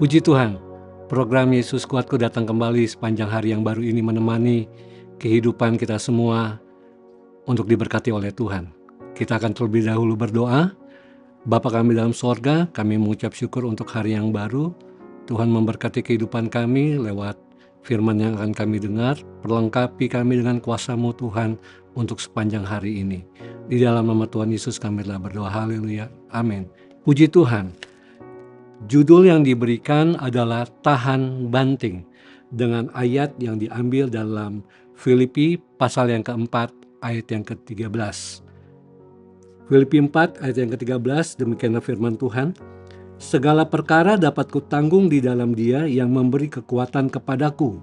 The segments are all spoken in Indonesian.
Puji Tuhan, program Yesus Kuatku datang kembali sepanjang hari yang baru ini menemani kehidupan kita semua untuk diberkati oleh Tuhan. Kita akan terlebih dahulu berdoa. Bapa kami dalam sorga, kami mengucap syukur untuk hari yang baru. Tuhan memberkati kehidupan kami lewat firman yang akan kami dengar. Perlengkapi kami dengan kuasa-Mu Tuhan untuk sepanjang hari ini. Di dalam nama Tuhan Yesus kami telah berdoa. Haleluya. Amin. Puji Tuhan. Judul yang diberikan adalah Tahan Banting, dengan ayat yang diambil dalam Filipi pasal yang keempat ayat yang ke-13. Filipi 4 ayat yang ke-13, demikianlah firman Tuhan. Segala perkara dapat kutanggung di dalam Dia yang memberi kekuatan kepadaku.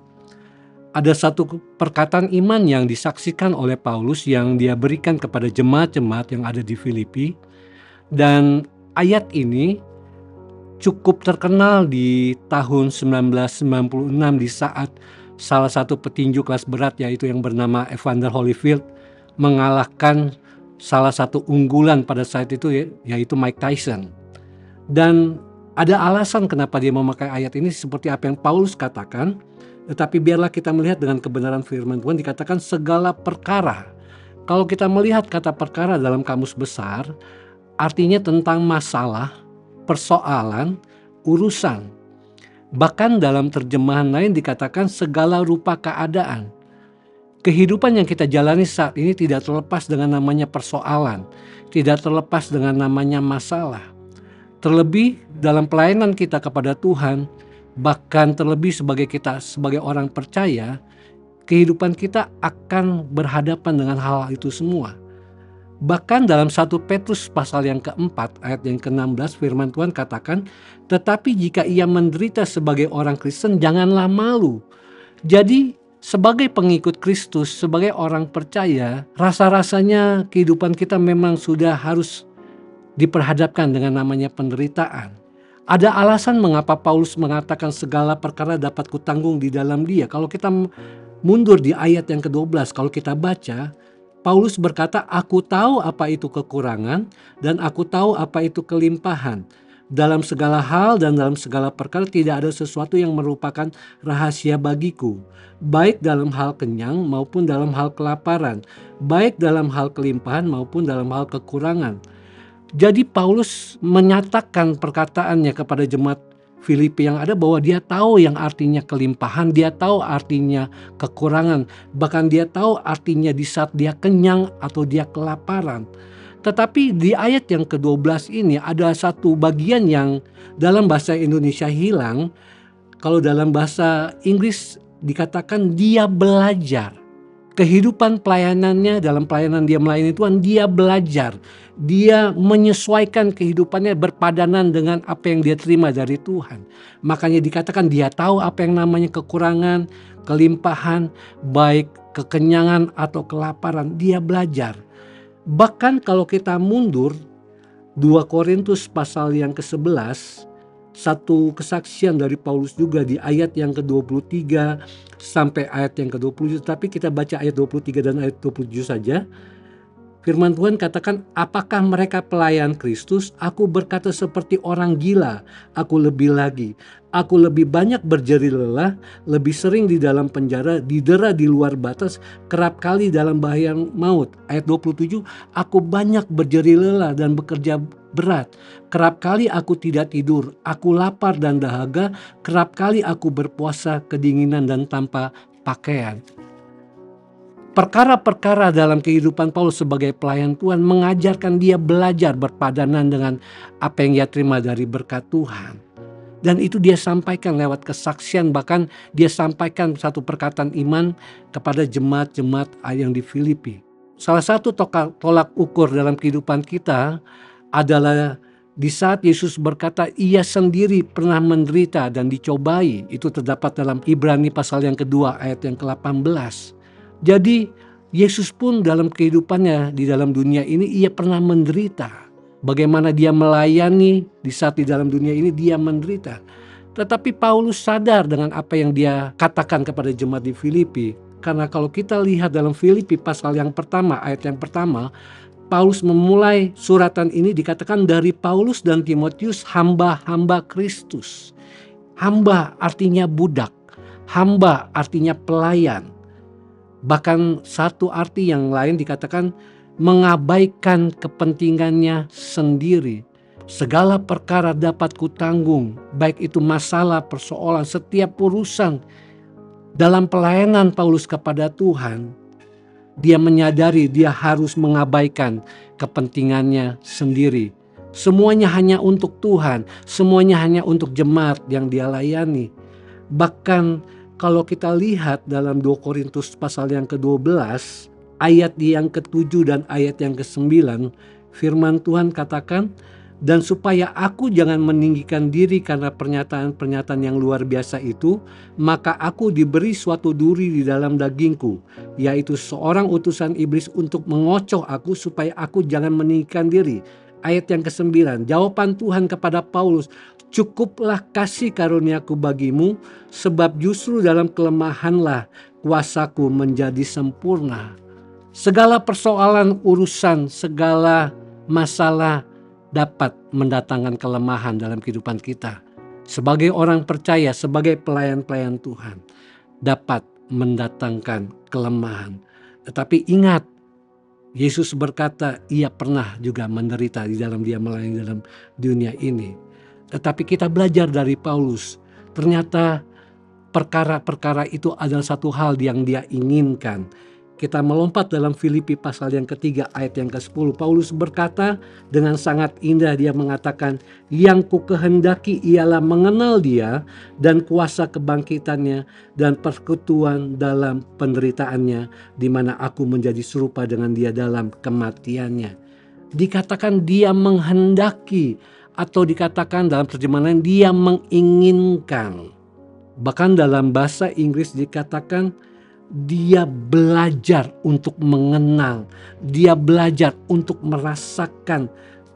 Ada satu perkataan iman yang disaksikan oleh Paulus yang dia berikan kepada jemaat-jemaat yang ada di Filipi. Dan ayat ini cukup terkenal di tahun 1996 di saat salah satu petinju kelas berat yaitu yang bernama Evander Holyfield mengalahkan salah satu unggulan pada saat itu yaitu Mike Tyson. Dan ada alasan kenapa dia memakai ayat ini seperti apa yang Paulus katakan, tetapi biarlah kita melihat dengan kebenaran firman Tuhan. Dikatakan segala perkara. Kalau kita melihat kata perkara dalam kamus besar, artinya tentang masalah, persoalan, urusan. Bahkan dalam terjemahan lain dikatakan segala rupa keadaan. Kehidupan yang kita jalani saat ini tidak terlepas dengan namanya persoalan, tidak terlepas dengan namanya masalah. Terlebih dalam pelayanan kita kepada Tuhan, bahkan terlebih sebagai orang percaya, kehidupan kita akan berhadapan dengan hal itu semua. Bahkan dalam 1 Petrus pasal yang keempat ayat yang ke-16 firman Tuhan katakan, tetapi jika ia menderita sebagai orang Kristen janganlah malu. Jadi sebagai pengikut Kristus, sebagai orang percaya, rasa-rasanya kehidupan kita memang sudah harus diperhadapkan dengan namanya penderitaan. Ada alasan mengapa Paulus mengatakan segala perkara dapat kutanggung di dalam Dia. Kalau kita mundur di ayat yang ke-12, kalau kita baca, Paulus berkata, aku tahu apa itu kekurangan dan aku tahu apa itu kelimpahan. Dalam segala hal dan dalam segala perkara tidak ada sesuatu yang merupakan rahasia bagiku. Baik dalam hal kenyang maupun dalam hal kelaparan. Baik dalam hal kelimpahan maupun dalam hal kekurangan. Jadi Paulus menyatakan perkataannya kepada jemaat Filipi yang ada bahwa dia tahu yang artinya kelimpahan, dia tahu artinya kekurangan, bahkan dia tahu artinya di saat dia kenyang atau dia kelaparan. Tetapi di ayat yang ke-12 ini ada satu bagian yang dalam bahasa Indonesia hilang. Kalau dalam bahasa Inggris dikatakan dia belajar. Kehidupan pelayanannya, dalam pelayanan dia melayani Tuhan, dia belajar. Dia menyesuaikan kehidupannya berpadanan dengan apa yang dia terima dari Tuhan. Makanya dikatakan dia tahu apa yang namanya kekurangan, kelimpahan, baik kekenyangan atau kelaparan. Dia belajar. Bahkan kalau kita mundur, 2 Korintus pasal yang ke-11, satu kesaksian dari Paulus juga di ayat yang ke-23 sampai ayat yang ke-27. Tapi kita baca ayat 23 dan ayat 27 saja. Firman Tuhan katakan, apakah mereka pelayan Kristus? Aku berkata seperti orang gila. Aku lebih lagi. Aku lebih banyak berjeri lelah, lebih sering di dalam penjara, didera di luar batas, kerap kali dalam bahaya maut. Ayat 27, aku banyak berjeri lelah dan bekerja berat. Kerap kali aku tidak tidur, aku lapar dan dahaga, kerap kali aku berpuasa kedinginan dan tanpa pakaian. Perkara-perkara dalam kehidupan Paulus sebagai pelayan Tuhan mengajarkan dia belajar berpadanan dengan apa yang dia terima dari berkat Tuhan. Dan itu dia sampaikan lewat kesaksian, bahkan dia sampaikan satu perkataan iman kepada jemaat-jemaat yang di Filipi. Salah satu tolak ukur dalam kehidupan kita adalah di saat Yesus berkata ia sendiri pernah menderita dan dicobai. Itu terdapat dalam Ibrani pasal yang kedua ayat yang ke-18. Jadi Yesus pun dalam kehidupannya di dalam dunia ini ia pernah menderita. Bagaimana dia melayani di saat di dalam dunia ini dia menderita. Tetapi Paulus sadar dengan apa yang dia katakan kepada jemaat di Filipi. Karena kalau kita lihat dalam Filipi pasal yang pertama, ayat yang pertama, Paulus memulai suratan ini dikatakan dari Paulus dan Timotius hamba-hamba Kristus. Hamba artinya budak, hamba artinya pelayan. Bahkan satu arti yang lain dikatakan mengabaikan kepentingannya sendiri. Segala perkara dapat kutanggung, baik itu masalah, persoalan, setiap urusan. Dalam pelayanan Paulus kepada Tuhan, dia menyadari dia harus mengabaikan kepentingannya sendiri. Semuanya hanya untuk Tuhan, semuanya hanya untuk jemaat yang dia layani. Bahkan kalau kita lihat dalam 2 Korintus pasal yang ke-12, ayat yang ke-7 dan ayat yang ke-9, firman Tuhan katakan, dan supaya aku jangan meninggikan diri karena pernyataan-pernyataan yang luar biasa itu, maka aku diberi suatu duri di dalam dagingku, yaitu seorang utusan iblis untuk mengocoh aku supaya aku jangan meninggikan diri. Ayat yang ke-9, jawaban Tuhan kepada Paulus, cukuplah kasih karuniaku bagimu, sebab justru dalam kelemahanlah kuasaku menjadi sempurna. Segala persoalan, urusan, segala masalah dapat mendatangkan kelemahan dalam kehidupan kita. Sebagai orang percaya, sebagai pelayan-pelayan Tuhan, dapat mendatangkan kelemahan. Tetapi ingat, Yesus berkata ia pernah juga menderita di dalam dia melayani dalam dunia ini. Tetapi kita belajar dari Paulus, ternyata perkara-perkara itu adalah satu hal yang dia inginkan. Kita melompat dalam Filipi pasal yang ketiga ayat yang ke-10. Paulus berkata dengan sangat indah, dia mengatakan, yang ku kehendaki ialah mengenal dia dan kuasa kebangkitannya dan persekutuan dalam penderitaannya, di mana aku menjadi serupa dengan dia dalam kematiannya. Dikatakan dia menghendaki, atau dikatakan dalam terjemahan lain dia menginginkan. Bahkan dalam bahasa Inggris dikatakan dia belajar untuk mengenal, dia belajar untuk merasakan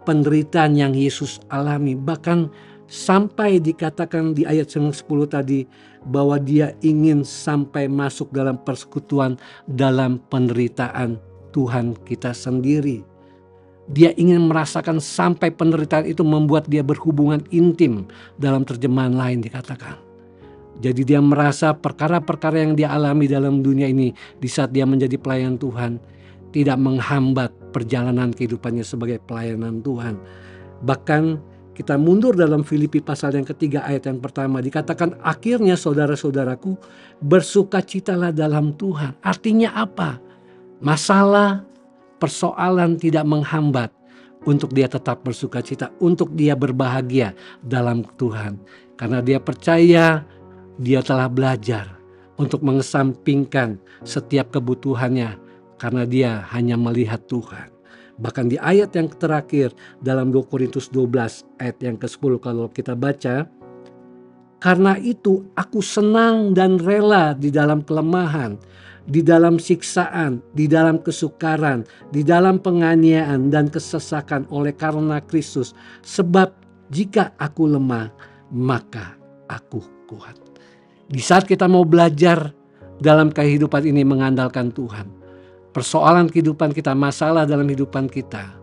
penderitaan yang Yesus alami. Bahkan sampai dikatakan di ayat 10 tadi bahwa dia ingin sampai masuk dalam persekutuan dalam penderitaan Tuhan kita sendiri. Dia ingin merasakan sampai penderitaan itu membuat dia berhubungan intim, dalam terjemahan lain dikatakan. Jadi dia merasa perkara-perkara yang dia alami dalam dunia ini di saat dia menjadi pelayan Tuhan tidak menghambat perjalanan kehidupannya sebagai pelayanan Tuhan. Bahkan kita mundur dalam Filipi pasal yang ketiga ayat yang pertama dikatakan, akhirnya saudara-saudaraku bersukacitalah dalam Tuhan. Artinya apa? Masalah, persoalan tidak menghambat untuk dia tetap bersukacita, untuk dia berbahagia dalam Tuhan. Karena dia percaya dia telah belajar untuk mengesampingkan setiap kebutuhannya karena dia hanya melihat Tuhan. Bahkan di ayat yang terakhir dalam 2 Korintus 12 ayat yang ke-10 kalau kita baca, karena itu aku senang dan rela di dalam kelemahan, di dalam siksaan, di dalam kesukaran, di dalam penganiayaan dan kesesakan oleh karena Kristus. Sebab jika aku lemah, maka aku kuat. Di saat kita mau belajar dalam kehidupan ini mengandalkan Tuhan, persoalan kehidupan kita, masalah dalam kehidupan kita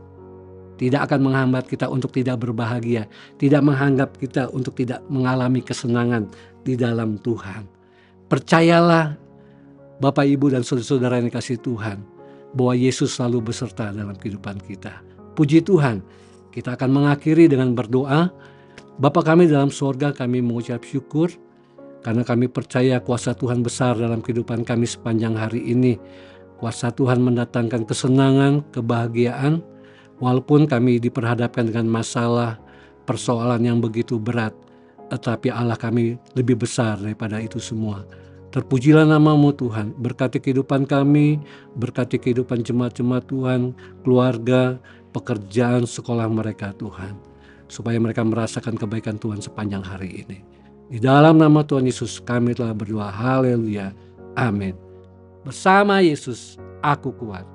tidak akan menghambat kita untuk tidak berbahagia, tidak menghambat kita untuk tidak mengalami kesenangan di dalam Tuhan. Percayalah Bapak, Ibu, dan saudara-saudara yang dikasihi Tuhan, bahwa Yesus selalu beserta dalam kehidupan kita. Puji Tuhan, kita akan mengakhiri dengan berdoa. Bapa kami dalam sorga, kami mengucap syukur karena kami percaya kuasa Tuhan besar dalam kehidupan kami sepanjang hari ini. Kuasa Tuhan mendatangkan kesenangan, kebahagiaan, walaupun kami diperhadapkan dengan masalah, persoalan yang begitu berat, tetapi Allah kami lebih besar daripada itu semua. Terpujilah nama-Mu Tuhan, berkati kehidupan kami, berkati kehidupan jemaat-jemaat Tuhan, keluarga, pekerjaan, sekolah mereka Tuhan. Supaya mereka merasakan kebaikan Tuhan sepanjang hari ini. Di dalam nama Tuhan Yesus kami telah berdoa, haleluya, amin. Bersama Yesus aku kuat.